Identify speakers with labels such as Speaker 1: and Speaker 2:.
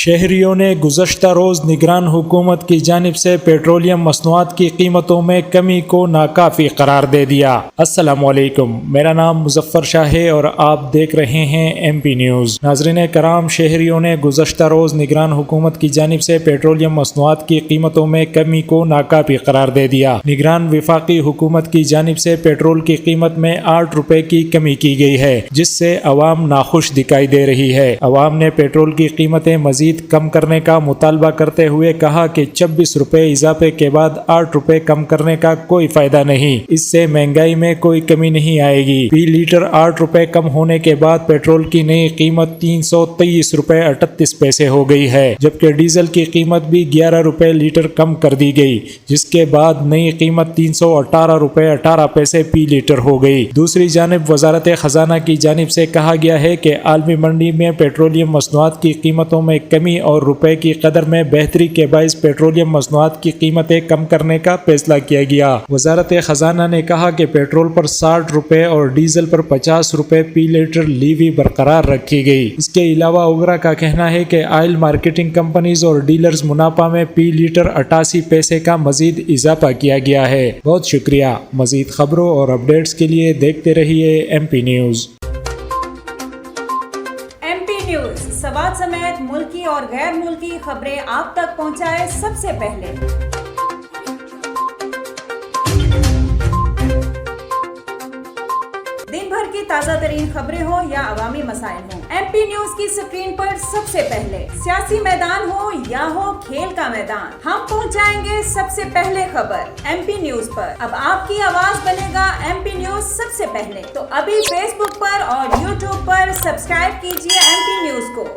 Speaker 1: شہریوں نے گزشتہ روز نگران حکومت کی جانب سے پیٹرولیم مصنوعات کی قیمتوں میں کمی کو ناکافی قرار دے دیا۔ السلام علیکم، میرا نام مظفر شاہ ہے اور آپ دیکھ رہے ہیں ایم پی نیوز۔ ناظرین کرام، شہریوں نے گزشتہ روز نگران حکومت کی جانب سے پیٹرولیم مصنوعات کی قیمتوں میں کمی کو ناکافی قرار دے دیا۔ نگران وفاقی حکومت کی جانب سے پیٹرول کی قیمت میں 8 روپے کی کمی کی گئی ہے، جس سے عوام ناخوش دکھائی دے رہی ہے۔ عوام نے پیٹرول کی قیمتیں مزید کم کرنے کا مطالبہ کرتے ہوئے کہا کہ 26 روپے اضافے کے بعد 8 روپے کم کرنے کا کوئی فائدہ نہیں، اس سے مہنگائی میں کوئی کمی نہیں آئے گی۔ فی لیٹر 8 روپے کم ہونے کے بعد پیٹرول کی نئی قیمت 323 روپے 38 پیسے ہو گئی ہے، جبکہ ڈیزل کی قیمت بھی 11 روپے لیٹر کم کر دی گئی، جس کے بعد نئی قیمت 318 روپے 18 پیسے فی لیٹر ہو گئی۔ دوسری جانب وزارت خزانہ کی جانب سے کہا گیا ہے کہ عالمی منڈی میں پیٹرولیم مصنوعات کی قیمتوں میں کمی اور روپے کی قدر میں بہتری کے باعث پیٹرولیم مصنوعات کی قیمتیں کم کرنے کا فیصلہ کیا گیا۔ وزارت خزانہ نے کہا کہ پیٹرول پر 60 روپے اور ڈیزل پر 50 روپے فی لیٹر لیوی برقرار رکھی گئی۔ اس کے علاوہ اوگرا کا کہنا ہے کہ آئل مارکیٹنگ کمپنیز اور ڈیلرز منافع میں فی لیٹر 88 پیسے کا مزید اضافہ کیا گیا ہے۔ بہت شکریہ۔ مزید خبروں اور اپڈیٹس کے لیے دیکھتے رہیے ایم پی نیوز۔
Speaker 2: سوات سمیت ملکی اور غیر ملکی خبریں آپ تک پہنچائے سب سے پہلے۔ دن بھر کی تازہ ترین خبریں ہوں یا عوامی مسائل ہوں، ایم پی نیوز کی سکرین پر سب سے پہلے۔ سیاسی میدان ہو یا ہو کھیل کا میدان، ہم پہنچائیں گے سب سے پہلے خبر ایم پی نیوز پر۔ اب آپ کی آواز بنے گا ایم پی نیوز سب سے پہلے، تو ابھی فیس بک پر اور یوٹیوب پر سبسکرائب کیجیے ایم پی نیوز کو۔